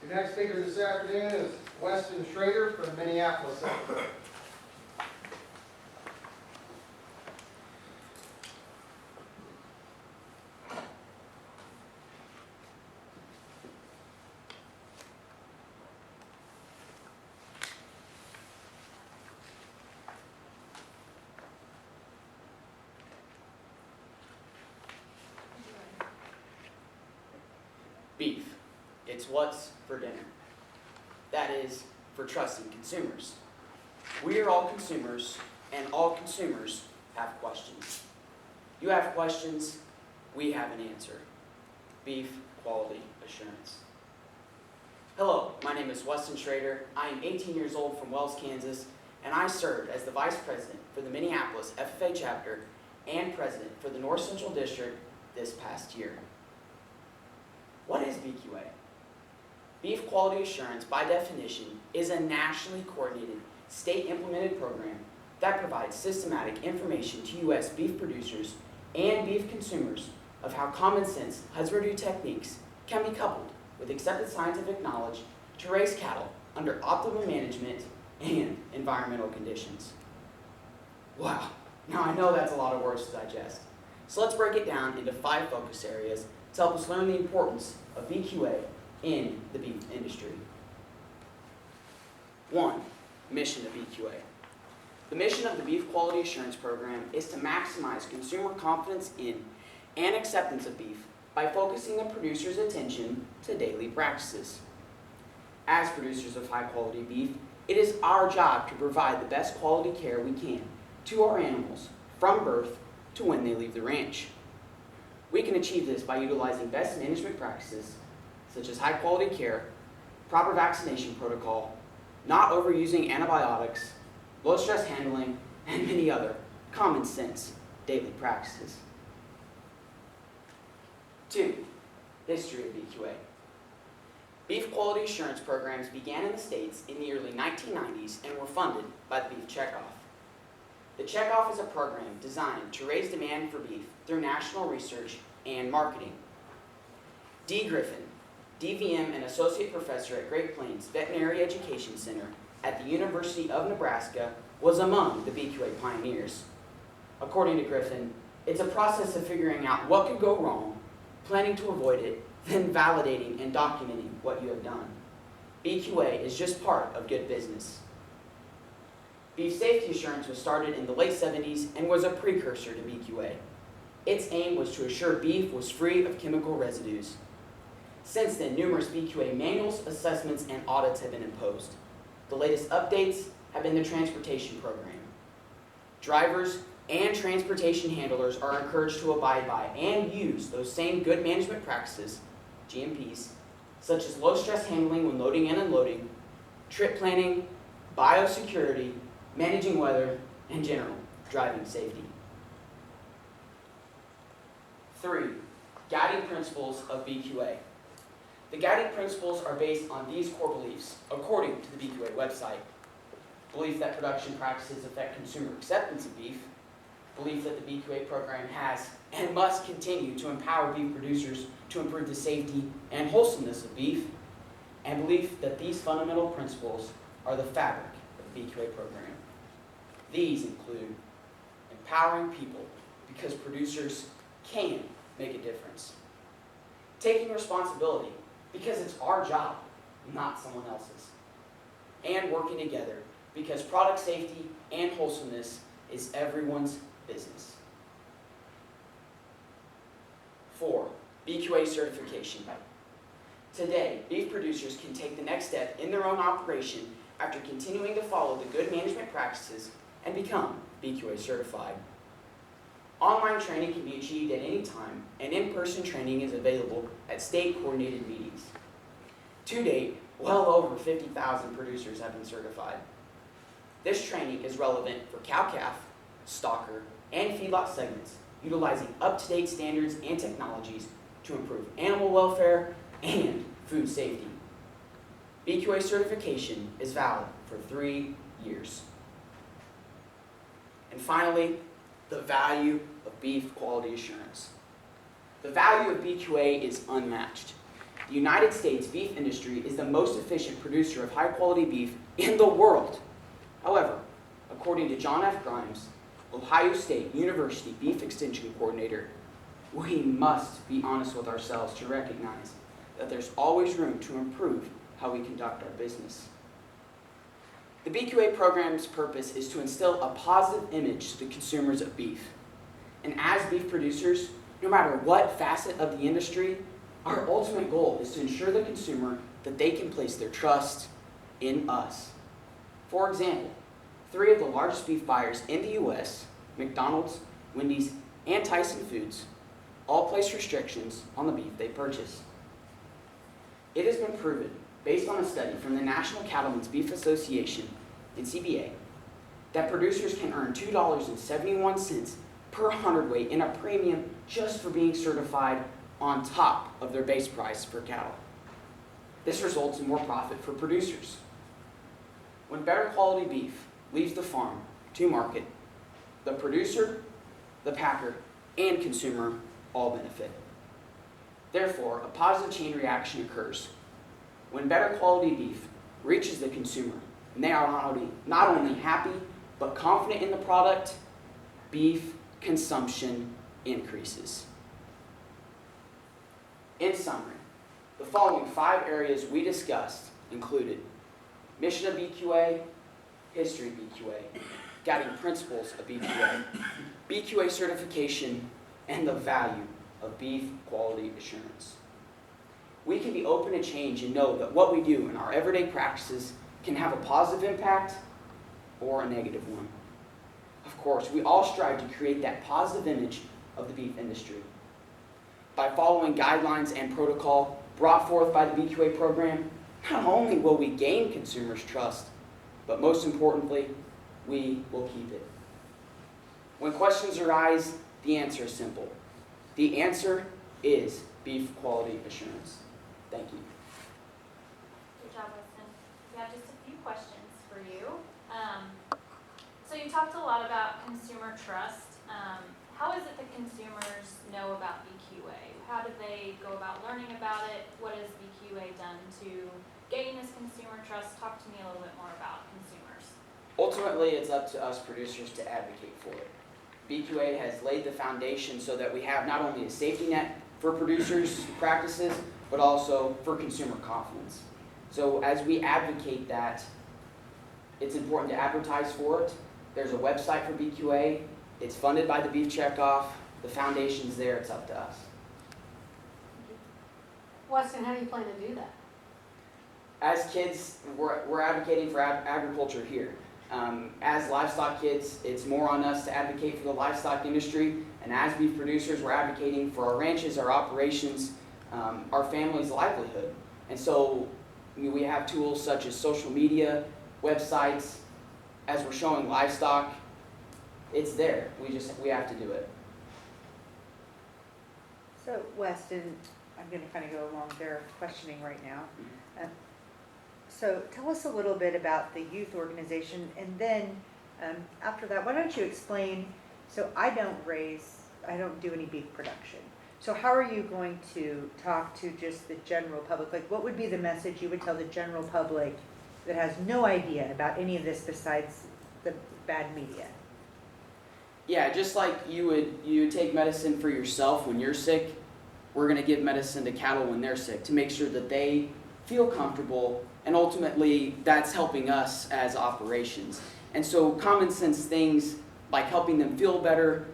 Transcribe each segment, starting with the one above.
Your next speaker this afternoon is Weston Schrader from Minneapolis. Beef. It's what's for dinner. That is, for trusting consumers. We are all consumers, and all consumers have questions. You have questions, we have an answer. Beef quality assurance. Hello, my name is Weston Schrader. I am 18 years old from Wells, Kansas, and I served as the Vice President for the Minneapolis FFA chapter and President for the North Central District this past year. What is BQA? Beef Quality Assurance, by definition, is a nationally coordinated, state-implemented program that provides systematic information to U.S. beef producers and beef consumers of how common-sense husbandry techniques can be coupled with accepted scientific knowledge to raise cattle under optimal management and environmental conditions. Wow, now I know that's a lot of words to digest. So let's break it down into 5 focus areas to help us learn the importance of BQA in the beef industry. 1. Mission of BQA. The mission of the Beef Quality Assurance Program is to maximize consumer confidence in and acceptance of beef by focusing the producer's attention to daily practices. As producers of high-quality beef, it is our job to provide the best quality care we can to our animals from birth to when they leave the ranch. We can achieve this by utilizing best management practices such as high-quality care, proper vaccination protocol, not overusing antibiotics, low-stress handling, and many other common-sense daily practices. 2. History of BQA. Beef quality assurance programs began in the States in the early 1990s and were funded by the Beef Checkoff. The Checkoff is a program designed to raise demand for beef through national research and marketing. D. Griffin, DVM and Associate Professor at Great Plains Veterinary Education Center at the University of Nebraska, was among the BQA pioneers. According to Griffin, it's a process of figuring out what could go wrong, planning to avoid it, then validating and documenting what you have done. BQA is just part of good business. Beef safety assurance was started in the late 70s and was a precursor to BQA. Its aim was to assure beef was free of chemical residues. Since then, numerous BQA manuals, assessments, and audits have been imposed. The latest updates have been the transportation program. Drivers and transportation handlers are encouraged to abide by and use those same good management practices, GMPs, such as low-stress handling when loading and unloading, trip planning, biosecurity, managing weather, and general driving safety. 3. Guiding principles of BQA. The guiding principles are based on these core beliefs, according to the BQA website. Belief that production practices affect consumer acceptance of beef. Belief that the BQA program has and must continue to empower beef producers to improve the safety and wholesomeness of beef. And belief that these fundamental principles are the fabric of the BQA program. These include empowering people because producers can make a difference. Taking responsibility because it's our job, not someone else's. And working together because product safety and wholesomeness is everyone's business. 4. BQA certification. Today, beef producers can take the next step in their own operation after continuing to follow the good management practices and become BQA certified. Online training can be achieved at any time, and in-person training is available at state-coordinated meetings. To date, well over 50,000 producers have been certified. This training is relevant for cow-calf, stocker, and feedlot segments, utilizing up-to-date standards and technologies to improve animal welfare and food safety. BQA certification is valid for 3 years. And finally, the value of beef quality assurance. The value of BQA is unmatched. the United States beef industry is the most efficient producer of high-quality beef in the world. However, according to John F. Grimes, Ohio State University Beef Extension Coordinator, we must be honest with ourselves to recognize that there's always room to improve how we conduct our business. The BQA program's purpose is to instill a positive image to the consumers of beef. And as beef producers, no matter what facet of the industry, our ultimate goal is to ensure the consumer that they can place their trust in us. For example, 3 of the largest beef buyers in the U.S., McDonald's, Wendy's, and Tyson Foods, all place restrictions on the beef they purchase. It has been proven, based on a study from the National Cattlemen's Beef Association, NCBA, that producers can earn $2.71 per hundredweight in a premium just for being certified on top of their base price for cattle. This results in more profit for producers. When better quality beef leaves the farm to market, the producer, the packer, and consumer all benefit. Therefore, a positive chain reaction occurs. When better quality beef reaches the consumer, and they are not only happy, but confident in the product, beef consumption increases. In summary, the following 5 areas we discussed included mission of BQA, history of BQA, guiding principles of BQA, BQA certification, and the value of beef quality assurance. We can be open to change and know that what we do in our everyday practices can have a positive impact or a negative one. Of course, we all strive to create that positive image of the beef industry. By following guidelines and protocol brought forth by the BQA program, not only will we gain consumers' trust, but most importantly, we will keep it. When questions arise, the answer is simple. The answer is beef quality assurance. Thank you. Good job, Weston. We have just a few questions for you. So you talked a lot about consumer trust. How is it that consumers know about BQA? How do they go about learning about it? What has BQA done to gain this consumer trust? Talk to me a little bit more about consumers. Ultimately, it's up to us producers to advocate for it. BQA has laid the foundation so that we have not only a safety net for producers' practices, but also for consumer confidence. So as we advocate that, it's important to advertise for it. There's a website for BQA. It's funded by the Beef Checkoff. The foundation's there. It's up to us. Weston, how do you plan to do that? As kids, we're advocating for agriculture here. As livestock kids, it's more on us to advocate for the livestock industry. And as beef producers, we're advocating for our ranches, our operations, our family's livelihood. And so we have tools such as social media, websites. As we're showing livestock, it's there. We have to do it. So Weston, I'm going to kind of go along their questioning right now. So tell us a little bit about the youth organization, and then after that, why don't you explain, so I don't do any beef production. So how are you going to talk to just the general public? Like, what would be the message you would tell the general public that has no idea about any of this besides the bad media? Yeah, just like you would take medicine for yourself when you're sick, we're going to give medicine to cattle when they're sick to make sure that they feel comfortable, and ultimately that's helping us as operations. And so common sense things like helping them feel better,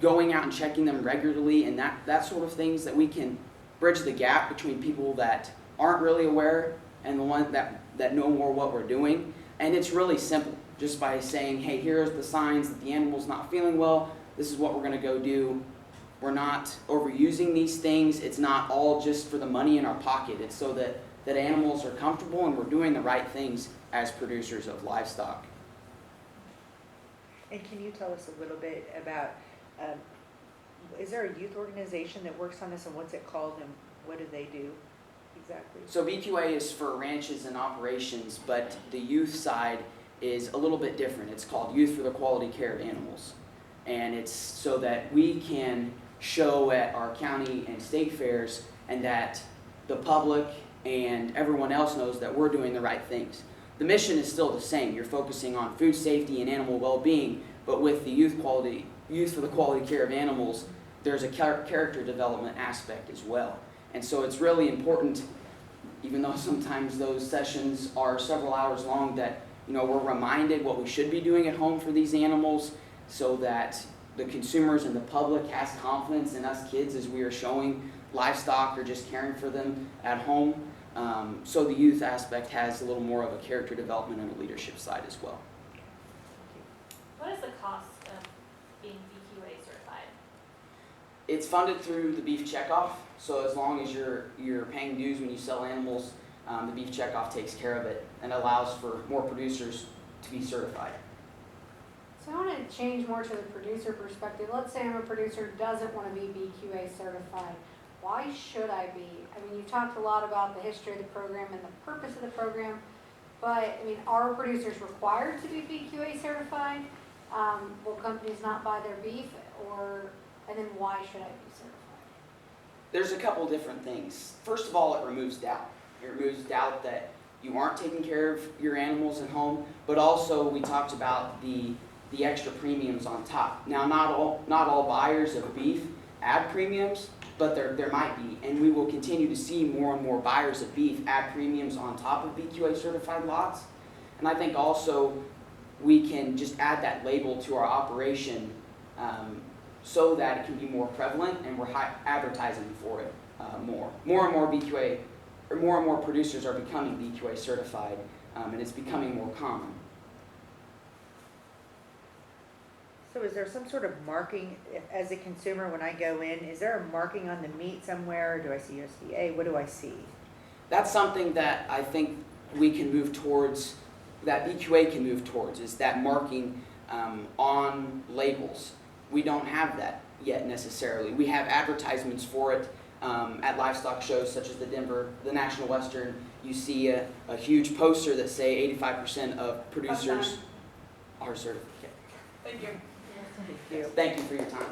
going out and checking them regularly, and that sort of things that we can bridge the gap between people that aren't really aware and the ones that know more what we're doing. And it's really simple, just by saying, hey, here's the signs that the animal's not feeling well, this is what we're going to go do. We're not overusing these things. It's not all just for the money in our pocket. It's so that animals are comfortable and we're doing the right things as producers of livestock. And can you tell us a little bit about, is there a youth organization that works on this, and what's it called, and what do they do exactly? So BQA is for ranches and operations, but the youth side is a little bit different. It's called Youth for the Quality Care of Animals. And it's so that we can show at our county and state fairs, and that the public and everyone else knows that we're doing the right things. The mission is still the same. You're focusing on food safety and animal well-being, but with the youth for the quality care of animals, there's a character development aspect as well. And so it's really important, even though sometimes those sessions are several hours long, that we're reminded what we should be doing at home for these animals, so that the consumers and the public has confidence in us kids as we are showing livestock or just caring for them at home. So the youth aspect has a little more of a character development and a leadership side as well. What is the cost of being BQA certified? It's funded through the beef checkoff, so as long as you're paying dues when you sell animals, the beef checkoff takes care of it and allows for more producers to be certified. So I want to change more to the producer perspective. Let's say I'm a producer who doesn't want to be BQA certified. Why should I be? I mean, you've talked a lot about the history of the program and the purpose of the program, but I mean, are producers required to be BQA certified? Will companies not buy their beef, and then why should I be certified? There's a couple different things. First of all, it removes doubt. It removes doubt that you aren't taking care of your animals at home, but also we talked about the extra premiums on top. Now, not all buyers of beef add premiums, but there might be, and we will continue to see more and more buyers of beef add premiums on top of BQA certified lots. And I think also we can just add that label to our operation so that it can be more prevalent, and we're advertising for it more. More and more BQA, or more and more producers are becoming BQA certified, and it's becoming more common. So is there some sort of marking, as a consumer, when I go in, is there a marking on the meat somewhere? Do I see USDA? What do I see? That's something that I think we can move towards, that BQA can move towards, is that marking on labels. We don't have that yet necessarily. We have advertisements for it at livestock shows such as the National Western. You see a huge poster that say 85% of producers are certified. Thank you. Thank you. Thank you for your time.